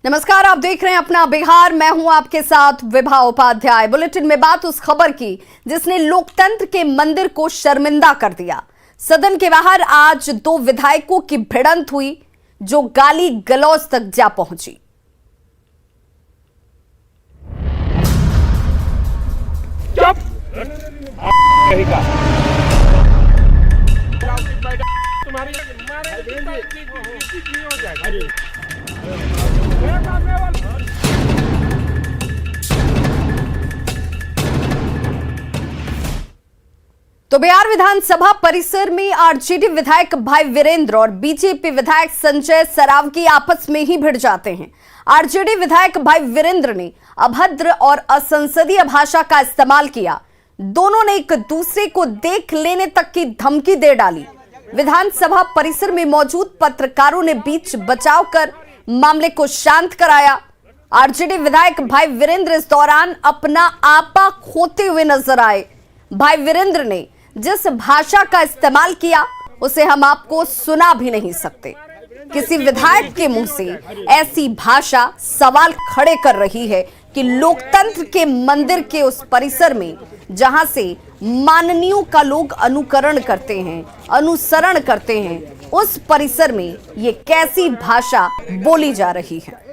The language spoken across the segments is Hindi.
नमस्कार, आप देख रहे हैं अपना बिहार। मैं हूं आपके साथ विभा उपाध्याय। बुलेटिन में बात उस खबर की जिसने लोकतंत्र के मंदिर को शर्मिंदा कर दिया। सदन के बाहर आज दो विधायकों की भिड़ंत हुई जो गाली गलौज तक जा पहुंची। तो बिहार विधानसभा परिसर में आरजेडी विधायक भाई वीरेंद्र और बीजेपी विधायक संजय सरावगी आपस में ही भिड़ जाते हैं। आरजेडी विधायक भाई वीरेंद्र ने अभद्र और असंसदीय भाषा का इस्तेमाल किया। दोनों ने एक दूसरे को देख लेने तक की धमकी दे डाली। विधानसभा परिसर में मौजूद पत्रकारों ने बीच बचाव कर मामले को शांत कराया। आरजेडी विधायक भाई वीरेंद्र इस दौरान अपना आपा खोते हुए नजर आए। भाई वीरेंद्र ने जिस भाषा का इस्तेमाल किया उसे हम आपको सुना भी नहीं सकते। किसी विधायक के मुंह से ऐसी भाषा सवाल खड़े कर रही है कि लोकतंत्र के मंदिर के उस परिसर में जहां से माननीयों का लोग अनुकरण करते हैं, अनुसरण करते हैं, उस परिसर में ये कैसी भाषा बोली जा रही है।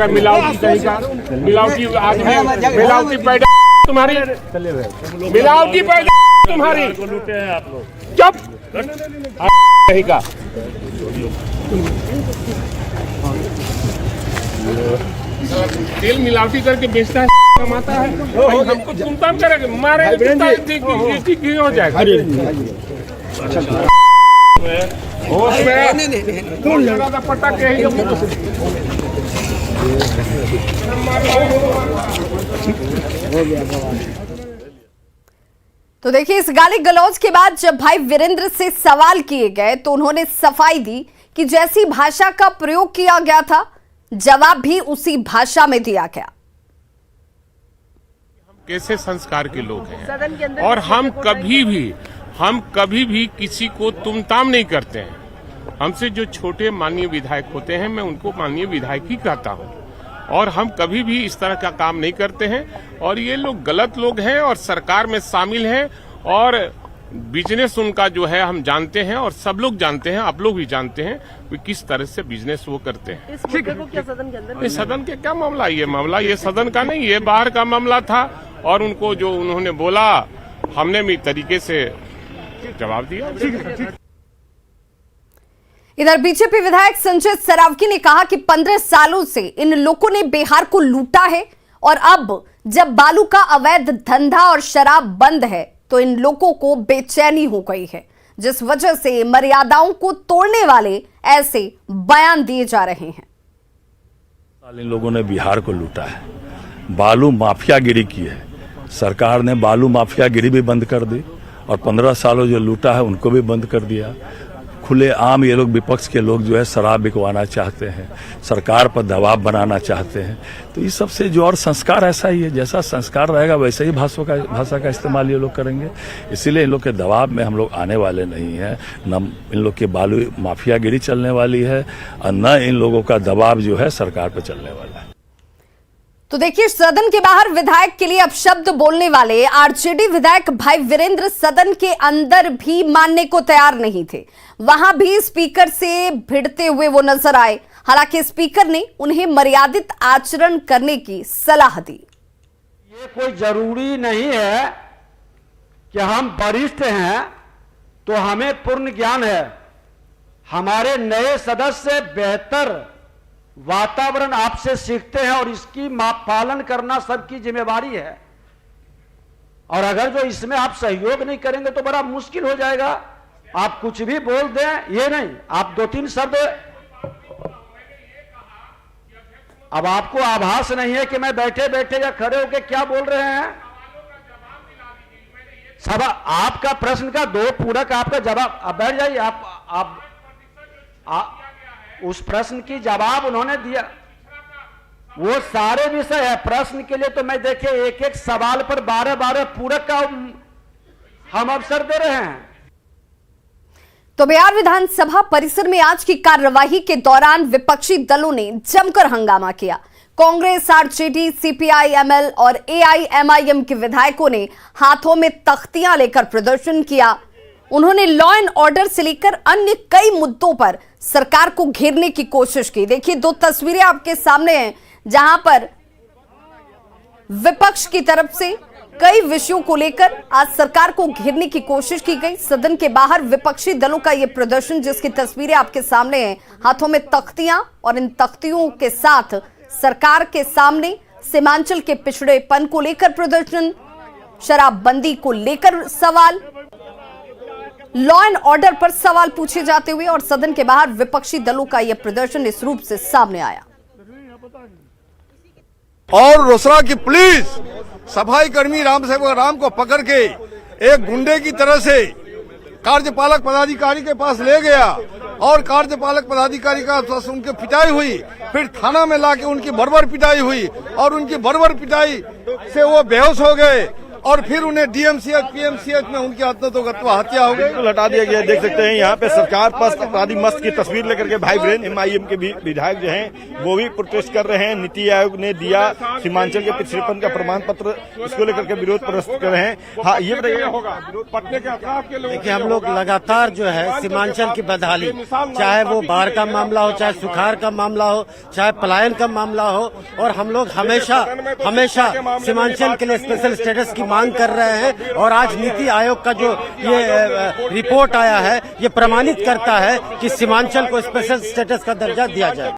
मिलावटी आदमी, मिलावटी पैदा तुम्हारी, मिलावटी पैदा तुम्हारी। चुप का तेल मिलावटी करके बेचता है, कमाता है। हमको तुम करेंगे, मारे ठीक हो जाएगा। पट्टा तो देखिए, इस गाली गलौज के बाद जब भाई वीरेंद्र से सवाल किए गए तो उन्होंने सफाई दी कि जैसी भाषा का प्रयोग किया गया था जवाब भी उसी भाषा में दिया गया। हम कैसे संस्कार के लोग हैं और हम कभी भी किसी को तुम ताम नहीं करते हैं। हमसे जो छोटे माननीय विधायक होते हैं मैं उनको माननीय विधायक ही कहता हूं और हम कभी भी इस तरह का काम नहीं करते हैं। और ये लोग गलत लोग हैं और सरकार में शामिल हैं और बिजनेस उनका जो है हम जानते हैं और सब लोग जानते हैं, आप लोग भी जानते हैं कि किस तरह से बिजनेस वो करते हैं। इस मुद्दे को क्या सदन के अंदर? सदन के क्या मामला, ये सदन का नहीं, ये बाहर का मामला था। और उनको जो उन्होंने बोला हमने भी तरीके से जवाब दिया। इधर बीजेपी विधायक संजय सरावगी ने कहा कि 15 सालों से इन लोगों ने बिहार को लूटा है और अब जब बालू का अवैध धंधा और शराब बंद है तो इन लोगों को बेचैनी हो गई है, जिस वजह से मर्यादाओं को तोड़ने वाले ऐसे बयान दिए जा रहे हैं। इन लोगों ने बिहार को लूटा है, बालू माफियागिरी की है। सरकार ने बालू माफियागिरी भी बंद कर दी और 15 सालों जो लूटा है उनको भी बंद कर दिया। खुले आम ये लोग, विपक्ष के लोग जो है शराब बिकवाना चाहते हैं, सरकार पर दबाव बनाना चाहते हैं। तो इस सबसे जो और संस्कार ऐसा ही है, जैसा संस्कार रहेगा वैसे ही भाषा का इस्तेमाल ये लोग करेंगे। इसीलिए इन लोग के दबाव में हम लोग आने वाले नहीं हैं। न इन लोग की बालू माफियागिरी चलने वाली है और न इन लोगों का दबाव जो है सरकार पर चलने वाला है। तो देखिए, सदन के बाहर विधायक के लिए अपशब्द बोलने वाले आरजेडी विधायक भाई वीरेंद्र सदन के अंदर भी मानने को तैयार नहीं थे। वहां भी स्पीकर से भिड़ते हुए वो नजर आए। हालांकि स्पीकर ने उन्हें मर्यादित आचरण करने की सलाह दी। ये कोई जरूरी नहीं है कि हम वरिष्ठ हैं तो हमें पूर्ण ज्ञान है। हमारे नए सदस्य बेहतर वातावरण आपसे सीखते हैं और इसकी पालन करना सबकी जिम्मेवारी है। और अगर जो इसमें आप सहयोग नहीं करेंगे तो बड़ा मुश्किल हो जाएगा। आप कुछ भी बोल दें, ये नहीं, आप 2-3 शब्द। अब आपको आभास नहीं है कि मैं बैठे बैठे या खड़े होकर क्या बोल रहे हैं। सब आपका प्रश्न का 2 पूरक आपका जवाब। अब बैठ जाइए। आप उस प्रश्न की जवाब उन्होंने दिया। वो सारे विषय है प्रश्न के लिए। तो मैं देखिए एक एक सवाल पर 12-12 पूरक का हम अवसर दे रहे हैं। तो बिहार विधानसभा परिसर में आज की कार्यवाही के दौरान विपक्षी दलों ने जमकर हंगामा किया। कांग्रेस, आरजेडी, सीपीआई-एमएल और एआईएमआईएम के विधायकों ने हाथों में तख्तियां लेकर प्रदर्शन किया। उन्होंने लॉ एंड ऑर्डर से लेकर अन्य कई मुद्दों पर सरकार को घेरने की कोशिश की। देखिए, दो तस्वीरें आपके सामने हैं जहां पर विपक्ष की तरफ से कई विषयों को लेकर आज सरकार को घेरने की कोशिश की गई। सदन के बाहर विपक्षी दलों का यह प्रदर्शन, जिसकी तस्वीरें आपके सामने हैं, हाथों में तख्तियां और इन तख्तियों के साथ सरकार के सामने सीमांचल के पिछड़ेपन को लेकर प्रदर्शन, शराबबंदी को लेकर सवाल, लॉ एंड ऑर्डर पर सवाल पूछे जाते हुए और सदन के बाहर विपक्षी दलों का यह प्रदर्शन इस रूप से सामने आया। और रोसड़ा की पुलिस सफाई कर्मी राम सेवक राम को पकड़ के एक गुंडे की तरह से कार्यपालक पदाधिकारी के पास ले गया और कार्यपालक पदाधिकारी का उनकी पिटाई हुई, फिर थाना में लाके उनकी बर्बर पिटाई हुई और उनकी बर्बर पिटाई से वो बेहोश हो गए और फिर उन्हें डीएमसीएच पीएमसीएच में उनकी आत्महत्या हत्या हो गई। बिल्कुल हटा दिया गया। देख सकते हैं यहाँ पे सरकार पर अपराधी मस्त की तस्वीर लेकर के भाई वीरेंद्र एमआईएम के भी विधायक जो हैं वो भी प्रोटेस्ट कर रहे हैं। नीति आयोग ने दिया सीमांचल के पिछड़ेपन का प्रमाण पत्र, इसको लेकर के विरोध प्रदर्शित कर रहे हैं। हाँ, ये बताइए होगा विरोध पटने के अतराफ के लोग। देखिए, हम लोग लगातार जो है सीमांचल की बदहाली, चाहे वो बाढ़ का मामला हो, चाहे सुखाड़ का मामला हो, चाहे पलायन का मामला हो, और हम लोग हमेशा सीमांचल के लिए स्पेशल स्टेटस की मांग कर रहे हैं। और आज नीति आयोग का जो ये रिपोर्ट आया है, ये प्रमाणित करता है कि सीमांचल को स्पेशल स्टेटस का दर्जा दिया जाए।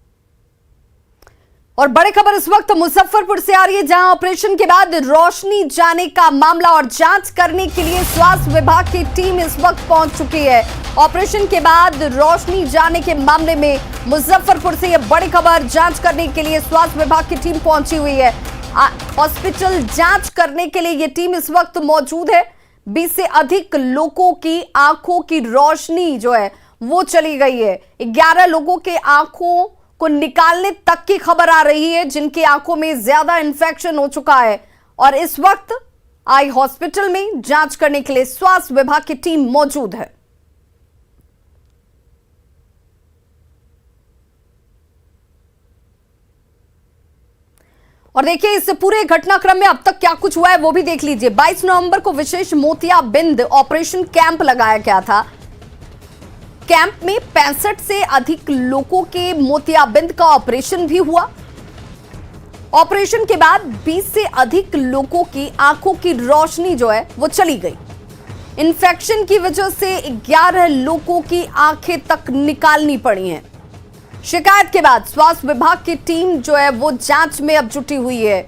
और बड़ी खबर इस वक्त मुजफ्फरपुर से आ रही है, जहां ऑपरेशन के बाद रोशनी जाने का मामला और जांच करने के लिए स्वास्थ्य विभाग की टीम इस वक्त पहुंच चुकी है। ऑपरेशन के बाद रोशनी जाने के मामले में मुजफ्फरपुर से यह बड़ी खबर, जांच करने के लिए स्वास्थ्य विभाग की टीम पहुंची हुई है। हॉस्पिटल जांच करने के लिए यह टीम इस वक्त मौजूद है। 20 से अधिक लोगों की आंखों की रोशनी जो है वो चली गई है। 11 लोगों के आंखों को निकालने तक की खबर आ रही है, जिनकी आंखों में ज्यादा इन्फेक्शन हो चुका है और इस वक्त आई हॉस्पिटल में जांच करने के लिए स्वास्थ्य विभाग की टीम मौजूद है। और देखिए, इस पूरे घटनाक्रम में अब तक क्या कुछ हुआ है वो भी देख लीजिए। 22 नवंबर को विशेष मोतियाबिंद ऑपरेशन कैंप लगाया गया था। कैंप में 65 से अधिक लोगों के मोतियाबिंद का ऑपरेशन भी हुआ। ऑपरेशन के बाद 20 से अधिक लोगों की आंखों की रोशनी जो है वो चली गई। इन्फेक्शन की वजह से 11 लोगों की आंखें तक निकालनी पड़ी हैं। शिकायत के बाद स्वास्थ्य विभाग की टीम जो है वो जांच में अब जुटी हुई है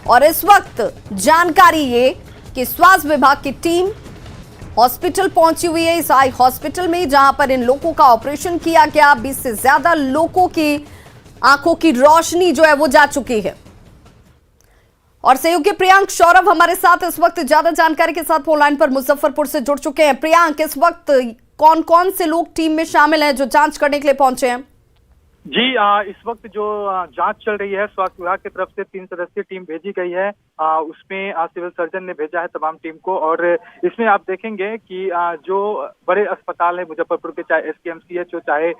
और इस वक्त जानकारी ये कि स्वास्थ्य विभाग की टीम हॉस्पिटल पहुंची हुई है, इस आई हॉस्पिटल में, जहां पर इन लोगों का ऑपरेशन किया गया। 20 से ज्यादा लोगों की आंखों की रोशनी जो है वो जा चुकी है। और सहयोगी प्रियांक सौरभ हमारे साथ इस वक्त ज्यादा जानकारी के साथ फोन लाइन पर मुजफ्फरपुर से जुड़ चुके हैं। प्रियांक, इस वक्त कौन कौन से लोग टीम में शामिल हैं जो जांच करने के लिए पहुंचे हैं? जी, इस वक्त जो जांच चल रही है, स्वास्थ्य विभाग की तरफ से 3 सदस्यीय टीम भेजी गई है। उसमें सिविल सर्जन ने भेजा है तमाम टीम को और इसमें आप देखेंगे कि जो बड़े अस्पताल है मुजफ्फरपुर के, चाहे एसकेएमसीएच हो, चाहे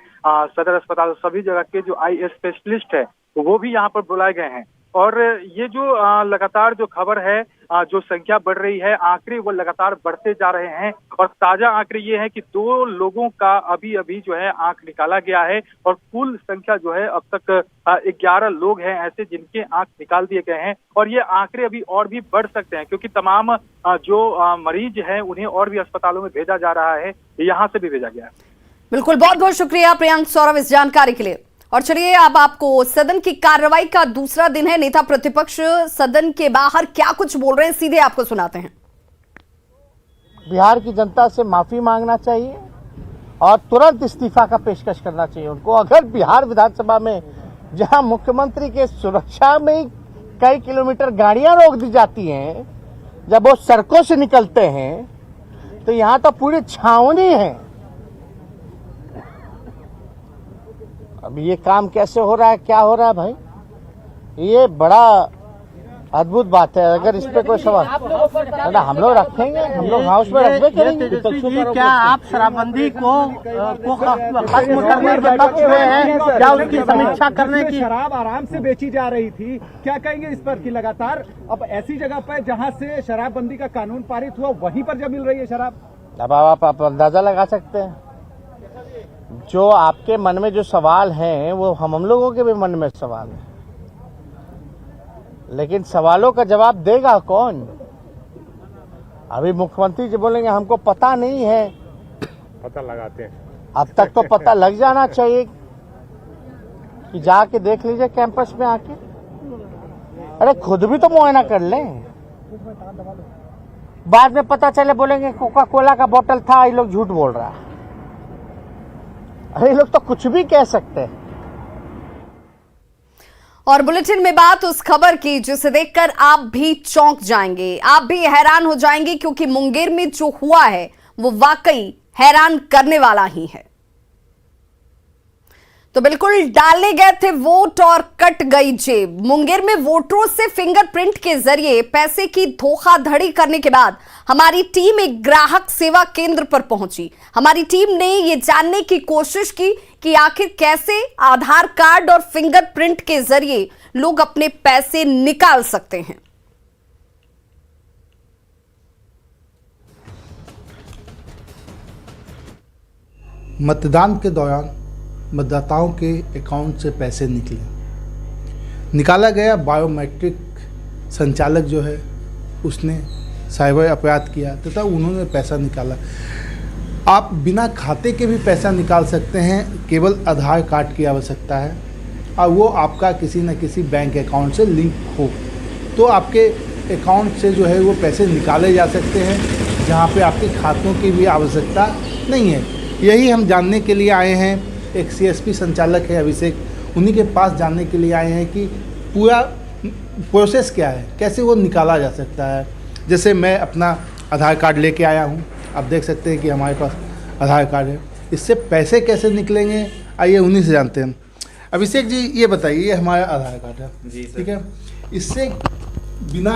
सदर अस्पताल, सभी जगह के जो आई स्पेशलिस्ट है वो भी यहाँ पर बुलाए गए हैं। और ये जो लगातार जो खबर है, जो संख्या बढ़ रही है, आंकड़े वो लगातार बढ़ते जा रहे हैं और ताजा आंकड़े ये है कि 2 लोगों का अभी जो है आंख निकाला गया है और कुल संख्या जो है अब तक 11 लोग हैं ऐसे जिनके आंख निकाल दिए गए हैं। और ये आंकड़े अभी और भी बढ़ सकते हैं क्योंकि तमाम जो मरीज हैं उन्हें और भी अस्पतालों में भेजा जा रहा है, यहाँ से भी भेजा गया है। बिल्कुल, बहुत बहुत शुक्रिया प्रियांक सौरभ इस जानकारी के लिए। और चलिए, अब आपको सदन की कार्रवाई का दूसरा दिन है। नेता प्रतिपक्ष सदन के बाहर क्या कुछ बोल रहे हैं, सीधे आपको सुनाते हैं। बिहार की जनता से माफी मांगना चाहिए और तुरंत इस्तीफा का पेशकश करना चाहिए उनको। अगर बिहार विधानसभा में जहां मुख्यमंत्री के सुरक्षा में ही कई किलोमीटर गाड़ियां रोक दी जाती हैं, जब वो सड़कों से निकलते हैं, तो यहाँ तो पूरी छावनी है। अब ये काम कैसे हो रहा है, क्या हो रहा है भाई? ये बड़ा अद्भुत बात है। अगर इस पे कोई सवाल ना हम लोग रखेंगे, हम लोग हाउस में रखबे करेंगे। क्या आप शराबबंदी को खत्म करने के पक्ष में हैं या उसकी समीक्षा करने की? शराब आराम से बेची जा रही थी, क्या कहेंगे इस पर कि लगातार अब ऐसी जगह पर जहां से शराबबंदी का कानून पारित हुआ वहीं पर जब मिल रही है शराब? अब आप अंदाजा लगा सकते हैं। जो आपके मन में जो सवाल हैं वो हम लोगों के भी मन में सवाल है, लेकिन सवालों का जवाब देगा कौन? अभी मुख्यमंत्री जी बोलेंगे हमको पता नहीं है, पता लगाते हैं। अब तक तो पता लग जाना चाहिए कि जाके देख लीजिए कैंपस में आके। अरे खुद भी तो मुआयना कर लें, बाद में पता चले बोलेंगे कोका कोला का बोतल था, ये लोग झूठ बोल रहा है। अरे ये लोग तो कुछ भी कह सकते हैं। और बुलेटिन में बात उस खबर की जिसे देखकर आप भी चौंक जाएंगे, आप भी हैरान हो जाएंगे, क्योंकि मुंगेर में जो हुआ है वो वाकई हैरान करने वाला ही है। तो बिल्कुल डाले गए थे वोट और कट गई जेब। मुंगेर में वोटरों से फिंगरप्रिंट के जरिए पैसे की धोखाधड़ी करने के बाद हमारी टीम एक ग्राहक सेवा केंद्र पर पहुंची। हमारी टीम ने ये जानने की कोशिश की कि आखिर कैसे आधार कार्ड और फिंगरप्रिंट के जरिए लोग अपने पैसे निकाल सकते हैं। मतदान के दौरान मतदाताओं के अकाउंट से पैसे निकाला गया। बायोमेट्रिक संचालक जो है उसने साइबर अपराध किया तथा उन्होंने पैसा निकाला। आप बिना खाते के भी पैसा निकाल सकते हैं, केवल आधार कार्ड की आवश्यकता है और वो आपका किसी न किसी बैंक अकाउंट से लिंक हो तो आपके अकाउंट से जो है वो पैसे निकाले जा सकते हैं, जहाँ पे आपके खातों की भी आवश्यकता नहीं है। यही हम जानने के लिए आए हैं। एक सीएसपी संचालक है अभिषेक, उन्हीं के पास जानने के लिए आए हैं कि पूरा प्रोसेस क्या है, कैसे वो निकाला जा सकता है। जैसे मैं अपना आधार कार्ड लेके आया हूँ, आप देख सकते हैं कि हमारे पास आधार कार्ड है। इससे पैसे कैसे निकलेंगे आइए उन्हीं से जानते हैं। अभिषेक जी ये बताइए, ये हमारा आधार कार्ड है जी, ठीक है, इससे बिना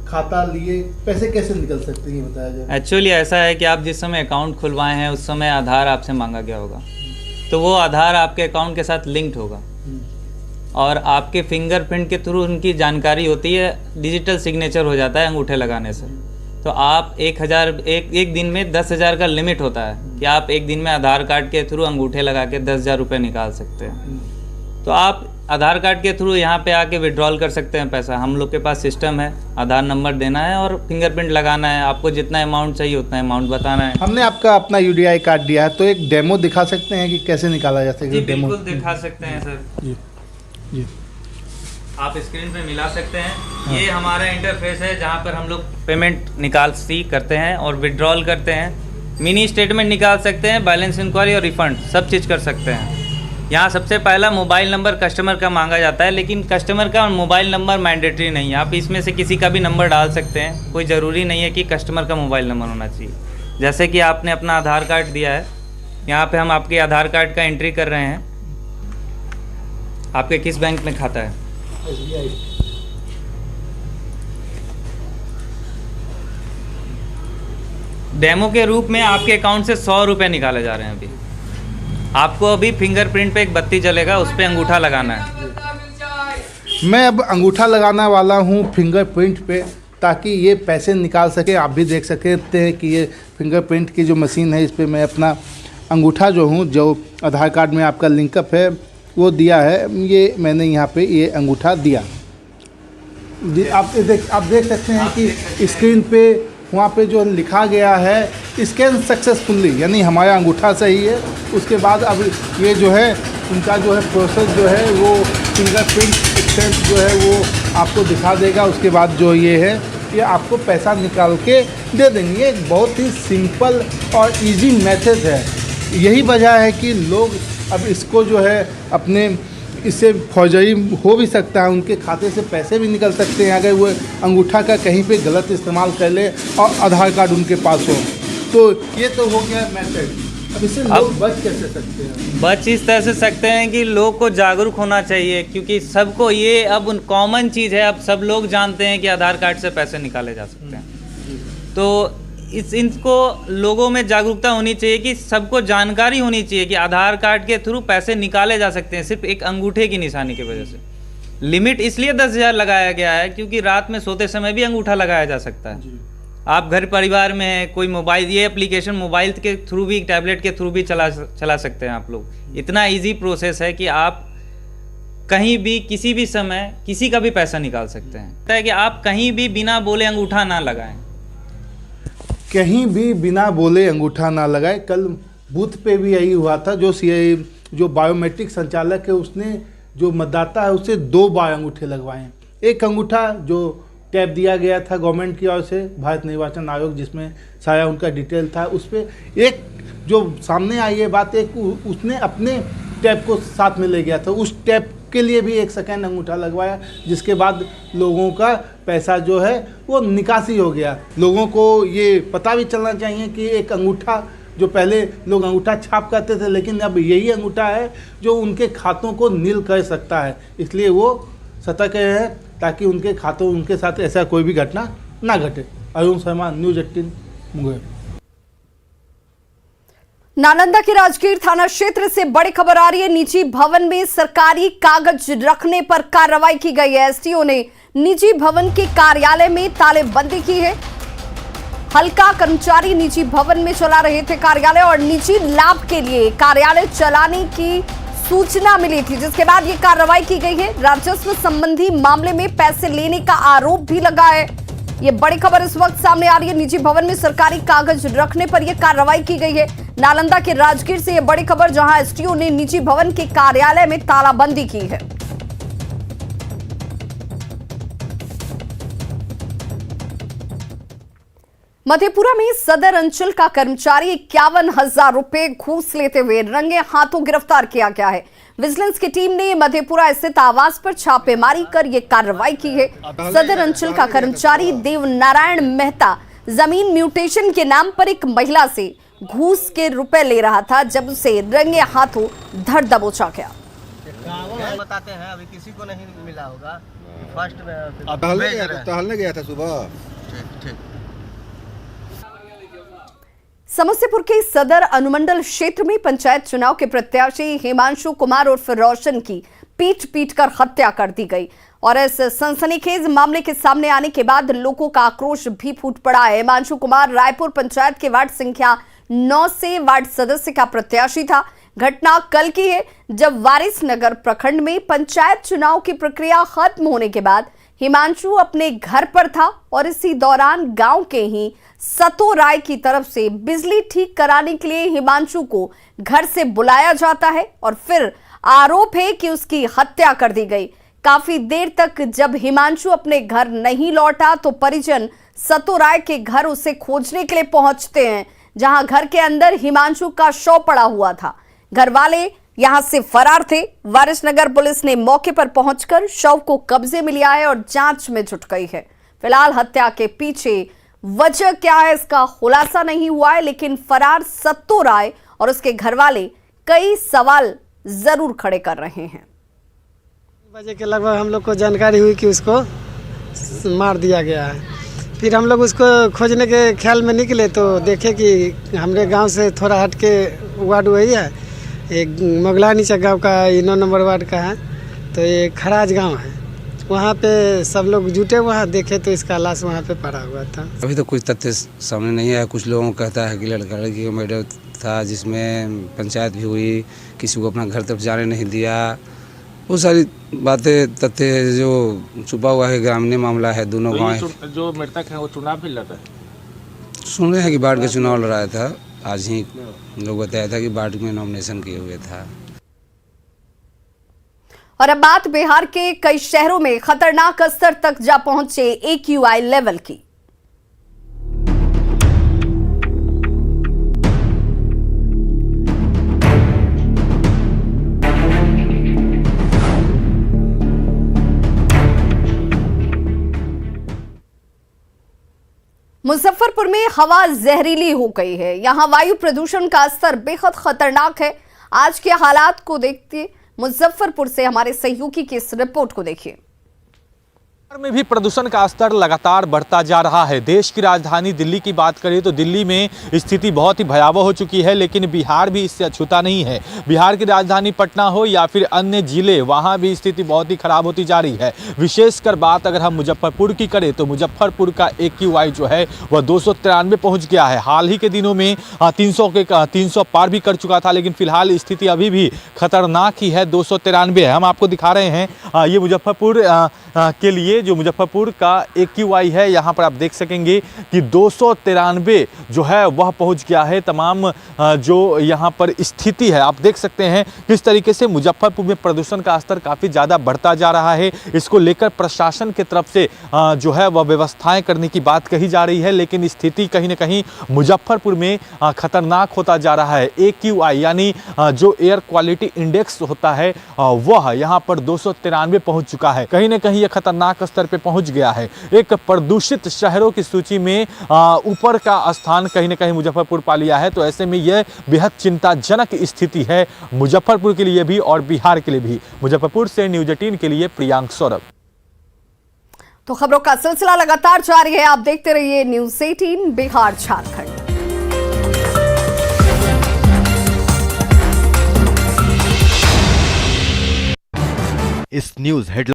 खाता लिए पैसे कैसे निकल सकते हैं ये बताया जाए। एक्चुअली ऐसा है कि आप जिस समय अकाउंट खुलवाए हैं उस समय आधार आपसे मांगा गया होगा, तो वो आधार आपके अकाउंट के साथ लिंक्ड होगा और आपके फिंगरप्रिंट के थ्रू उनकी जानकारी होती है, डिजिटल सिग्नेचर हो जाता है अंगूठे लगाने से। तो आप 1 दिन में 10,000 का लिमिट होता है कि आप एक दिन में आधार कार्ड के थ्रू अंगूठे लगा के 10,000 रुपये निकाल सकते हैं। तो आप आधार कार्ड के थ्रू यहाँ पे आके विड्रॉल कर सकते हैं पैसा। हम लोग के पास सिस्टम है, आधार नंबर देना है और फिंगरप्रिंट लगाना है, आपको जितना अमाउंट चाहिए उतना अमाउंट बताना है। हमने आपका अपना यूडीआई कार्ड दिया है, तो एक डेमो दिखा सकते हैं कि कैसे निकाला जा सकता है? डेमो बिल्कुल दिखा सकते हैं सर जी। आप स्क्रीन पे मिला सकते हैं। हाँ। ये हमारा इंटरफेस है जहाँ पर हम लोग पेमेंट निकासी करते हैं और विड्रॉल करते हैं, मिनी स्टेटमेंट निकाल सकते हैं, बैलेंस इंक्वायरी और रिफंड सब चीज़ कर सकते हैं। यहाँ सबसे पहला मोबाइल नंबर कस्टमर का मांगा जाता है, लेकिन कस्टमर का मोबाइल नंबर मैंडेटरी नहीं है। आप इसमें से किसी का भी नंबर डाल सकते हैं, कोई ज़रूरी नहीं है कि कस्टमर का मोबाइल नंबर होना चाहिए। जैसे कि आपने अपना आधार कार्ड दिया है, यहाँ पे हम आपके आधार कार्ड का एंट्री कर रहे हैं। आपके किस बैंक में खाता है? SBI। डेमो के रूप में आपके अकाउंट से 100 रुपये निकाले जा रहे हैं। अभी आपको अभी फिंगरप्रिंट पे एक बत्ती जलेगा, उस पर अंगूठा लगाना है। मैं अब अंगूठा लगाने वाला हूँ फिंगरप्रिंट पे, ताकि ये पैसे निकाल सके। आप भी देख सकते हैं कि ये फिंगरप्रिंट की जो मशीन है, इस पर मैं अपना अंगूठा जो आधार कार्ड में आपका लिंकअप है वो दिया है, ये मैंने यहाँ पे ये अंगूठा दिया। आप देख सकते हैं कि स्क्रीन पे वहाँ पे जो लिखा गया है स्कैन सक्सेसफुली, यानी हमारा अंगूठा सही है। उसके बाद अब ये जो है उनका जो है प्रोसेस जो है वो फिंगरप्रिंट स्टैंप जो है वो आपको दिखा देगा। उसके बाद जो ये है ये आपको पैसा निकाल के दे देंगे। ये एक बहुत ही सिंपल और इजी मेथड है। यही वजह है कि लोग अब इसको जो है अपने इससे फौजरी हो भी सकता है, उनके खाते से पैसे भी निकल सकते हैं अगर वो अंगूठा का कहीं पे गलत इस्तेमाल कर ले और आधार कार्ड उनके पास हो। तो ये तो हो गया मेथड। अब इससे लोग बच कैसे सकते हैं? बच इस तरह से सकते हैं कि लोग को जागरूक होना चाहिए, क्योंकि सबको ये अब कॉमन चीज़ है, अब सब लोग जानते हैं कि आधार कार्ड से पैसे निकाले जा सकते हैं। तो इनको लोगों में जागरूकता होनी चाहिए कि सबको जानकारी होनी चाहिए कि आधार कार्ड के थ्रू पैसे निकाले जा सकते हैं, सिर्फ एक अंगूठे की निशानी की वजह से। लिमिट इसलिए 10,000 लगाया गया है क्योंकि रात में सोते समय भी अंगूठा लगाया जा सकता है। आप घर परिवार में है, कोई मोबाइल, ये एप्लीकेशन मोबाइल के थ्रू भी, टैबलेट के थ्रू भी चला सकते हैं आप लोग। इतना इजी प्रोसेस है कि आप कहीं भी किसी भी समय किसी का भी पैसा निकाल सकते हैं। कि आप कहीं भी बिना बोले अंगूठा ना लगाएं, कहीं भी बिना बोले अंगूठा ना लगाए। कल बूथ पे भी यही हुआ था। जो बायोमेट्रिक संचालक है उसने जो मतदाता है उससे 2 बार अंगूठे लगवाए हैं। एक अंगूठा जो टैब दिया गया था गवर्नमेंट की ओर से, भारत निर्वाचन आयोग, जिसमें सारा उनका डिटेल था, उस पर एक जो सामने आई है बात, एक उसने अपने टैब को साथ में ले गया था, उस टैब के लिए भी 1 सेकेंड अंगूठा लगवाया, जिसके बाद लोगों का पैसा जो है वो निकासी हो गया। लोगों को ये पता भी चलना चाहिए कि एक अंगूठा, जो पहले लोग अंगूठा छाप करते थे, लेकिन अब यही अंगूठा है जो उनके खातों को नील कर सकता है। इसलिए वो सतर्क है ताकि उनके खातों, उनके साथ ऐसा कोई भी घटना ना घटे। अरुण शर्मा, न्यूज़ 18 मुंगेर। नालंदा के राजगीर थाना क्षेत्र से बड़ी खबर आ रही है। निजी भवन में सरकारी कागज रखने पर कार्रवाई की गई है। एसटीओ ने निजी भवन के कार्यालय में तालेबंदी की है। हल्का कर्मचारी निजी भवन में चला रहे थे कार्यालय, और निजी लाभ के लिए कार्यालय चलाने की सूचना मिली थी, जिसके बाद ये कार्रवाई की गई है। राजस्व संबंधी मामले में पैसे लेने का आरोप भी लगा है। ये बड़ी खबर इस वक्त सामने आ रही है। निजी भवन में सरकारी कागज रखने पर यह कार्रवाई की गई है। नालंदा के राजगीर से यह बड़ी खबर, जहां एसटीओ ने निजी भवन के कार्यालय में तालाबंदी की है। मधेपुरा में सदर अंचल का कर्मचारी 51,000 रुपए घूस लेते हुए रंगे हाथों गिरफ्तार किया गया है। विजिलेंस की टीम ने मधेपुरा स्थित आवास पर छापेमारी कर यह कार्रवाई की है। सदर अंचल का कर्मचारी देवनारायण मेहता जमीन म्यूटेशन के नाम पर एक महिला से घूस के रुपए ले रहा था, जब उसे रंगे हाथों धर दबोचा गया। बताते हैं, अभी किसी को नहीं मिला होगा। फर्स्ट में टहलने गया था सुबह। ठीक। समस्तीपुर के सदर अनुमंडल क्षेत्र में पंचायत चुनाव के प्रत्याशी हिमांशु कुमार उर्फ रोशन की पीट कर हत्या कर दी गई, और इस सनसनीखेज मामले के सामने आने के बाद लोगों का आक्रोश भी फूट पड़ा है। हिमांशु कुमार रायपुर पंचायत के वार्ड संख्या 9 से वार्ड सदस्य का प्रत्याशी था। घटना कल की है, जब वारिसनगर प्रखंड में पंचायत चुनाव की प्रक्रिया खत्म होने के बाद हिमांशु अपने घर पर था, और इसी दौरान गांव के ही सतो राय की तरफ से बिजली ठीक कराने के लिए हिमांशु को घर से बुलाया जाता है, और फिर आरोप है कि उसकी हत्या कर दी गई। काफी देर तक जब हिमांशु अपने घर नहीं लौटा तो परिजन सतो राय के घर उसे खोजने के लिए पहुंचते हैं, जहां घर के अंदर हिमांशु का शव पड़ा हुआ था। घर वाले यहां से फरार थे। वारिसनगर पुलिस ने मौके पर पहुंचकर शव को कब्जे में लिया है और जांच में जुट गई है। फिलहाल हत्या के पीछे वजह क्या है इसका खुलासा नहीं हुआ है, लेकिन फरार सत्तो राय और उसके घरवाले कई सवाल जरूर खड़े कर रहे हैं। बजे के लगभग हम लोग को जानकारी हुई कि उसको मार दिया गया है। फिर हम लोग उसको खोजने के ख्याल में निकले तो देखे कि हमारे गांव से थोड़ा हट के वार्ड वही है, एक मोगला नीचा गाँव का 9 नंबर वार्ड का है, तो ये खराज गांव है। वहाँ पे सब लोग जुटे, वहाँ देखे तो इसका लाश वहाँ पे पड़ा हुआ था। अभी तो कुछ तथ्य सामने नहीं आया। कुछ लोगों को कहता है कि लड़का लड़की का मैटर था, जिसमें पंचायत भी हुई, किसी को अपना घर तरफ जाने नहीं दिया। वो सारी बातें तथ्य जो छुपा हुआ है, ग्रामीण मामला है। दोनों गाँव जो मृतक है वो चुनाव भी लड़ रहे हैं। सुन रहे हैं कि वार्ड का चुनाव लड़ाया था। आज ही लोग बताया था कि वार्ड में नॉमिनेशन किए हुए था। और अब बात बिहार के कई शहरों में खतरनाक स्तर तक जा पहुंचे AQI लेवल की। मुजफ्फरपुर में हवा जहरीली हो गई है। यहां वायु प्रदूषण का स्तर बेहद खतरनाक है। आज के हालात को देखते मुजफ्फरपुर से हमारे सहयोगी की इस रिपोर्ट को देखिए। में भी प्रदूषण का स्तर लगातार बढ़ता जा रहा है। देश की राजधानी दिल्ली की बात करें तो दिल्ली में स्थिति बहुत ही भयावह हो चुकी है, लेकिन बिहार भी इससे अछूता नहीं है। बिहार की राजधानी पटना हो या फिर अन्य जिले, वहां भी स्थिति बहुत ही खराब होती जा रही है। विशेषकर बात अगर हम मुजफ्फरपुर की करें तो मुजफ्फरपुर का AQI जो है वह 293 पहुंच गया है। हाल ही के दिनों में 300 पार भी कर चुका था, लेकिन फिलहाल स्थिति अभी भी खतरनाक ही है, 293 है। हम आपको दिखा रहे हैं ये मुजफ्फरपुर के लिए जो मुजफ्फरपुर का AQI है, यहाँ पर आप देख सकेंगे कि 293 जो है वह पहुंच गया है। तमाम जो यहाँ पर स्थिति है आप देख सकते हैं किस तरीके से मुजफ्फरपुर में प्रदूषण का स्तर काफ़ी ज़्यादा बढ़ता जा रहा है। इसको लेकर प्रशासन की तरफ से जो है वह व्यवस्थाएं करने की बात कही जा रही है, लेकिन स्थिति कहीं ना कहीं मुजफ्फरपुर में खतरनाक होता जा रहा है। AQI यानी जो एयर क्वालिटी इंडेक्स होता है वह यहाँ पर 293 पहुँच चुका है। कहीं ना कहीं यह खतरनाक स्तर पे पहुंच गया है। एक प्रदूषित शहरों की सूची में ऊपर का स्थान कहीं ना कहीं मुजफ्फरपुर पा लिया है। तो ऐसे में यह बेहद चिंताजनक स्थिति है मुजफ्फरपुर के लिए भी और बिहार के लिए भी। मुजफ्फरपुर से न्यूज़ 18 के लिए प्रियांक सौरभ। तो खबरों का सिलसिला लगातार जारी है, आप देखते रहिए न्यूज़ 18 बिहार झारखंड। इस न्यूज़ हेडलाइन